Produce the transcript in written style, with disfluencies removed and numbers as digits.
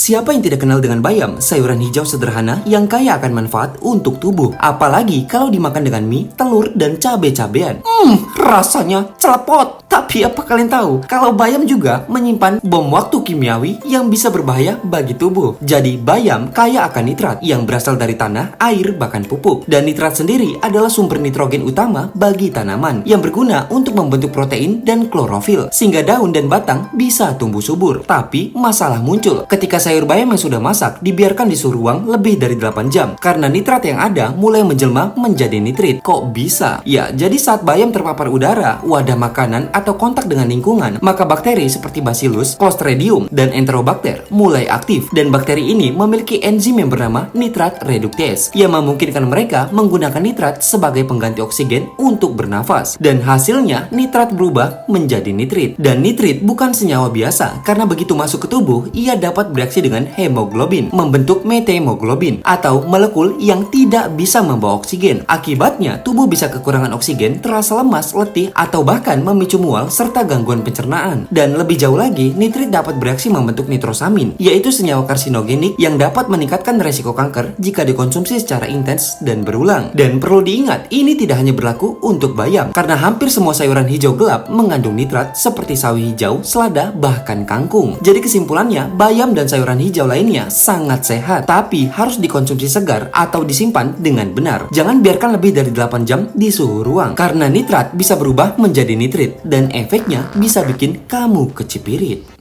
Siapa yang tidak kenal dengan bayam, sayuran hijau sederhana yang kaya akan manfaat untuk tubuh. Apalagi kalau dimakan dengan mie, telur, dan cabai-cabean. Rasanya celepot. Tapi apa kalian tahu, kalau bayam juga menyimpan bom waktu kimiawi yang bisa berbahaya bagi tubuh. Jadi bayam kaya akan nitrat yang berasal dari tanah, air, bahkan pupuk. Dan nitrat sendiri adalah sumber nitrogen utama bagi tanaman yang berguna untuk membentuk protein dan klorofil sehingga daun dan batang bisa tumbuh subur. Tapi masalah muncul ketika sayur bayam yang sudah masak dibiarkan di suhu ruang lebih dari 8 jam karena nitrat yang ada mulai menjelma menjadi nitrit. Kok bisa? Ya, jadi saat bayam terpapar udara, wadah makanan, atau kontak dengan lingkungan, maka bakteri seperti Bacillus, Clostridium, dan Enterobacter mulai aktif. Dan bakteri ini memiliki enzim yang bernama nitrat reduktase yang memungkinkan mereka menggunakan nitrat sebagai pengganti oksigen untuk bernafas. Dan hasilnya nitrat berubah menjadi nitrit. Dan nitrit bukan senyawa biasa karena begitu masuk ke tubuh, ia dapat bereaksi dengan hemoglobin, membentuk methemoglobin atau molekul yang tidak bisa membawa oksigen. Akibatnya, tubuh bisa kekurangan oksigen, terasa lemas, letih, atau bahkan memicu mual serta gangguan pencernaan. Dan lebih jauh lagi, nitrit dapat bereaksi membentuk nitrosamin, yaitu senyawa karsinogenik yang dapat meningkatkan resiko kanker jika dikonsumsi secara intens dan berulang. Dan perlu diingat, ini tidak hanya berlaku untuk bayam, karena hampir semua sayuran hijau gelap mengandung nitrat seperti sawi hijau, selada, bahkan kangkung. Jadi kesimpulannya, bayam dan sayuran hijau lainnya sangat sehat, tapi harus dikonsumsi segar atau disimpan dengan benar. Jangan biarkan lebih dari 8 jam di suhu ruang, karena nitrat bisa berubah menjadi nitrit dan efeknya bisa bikin kamu kecipirit.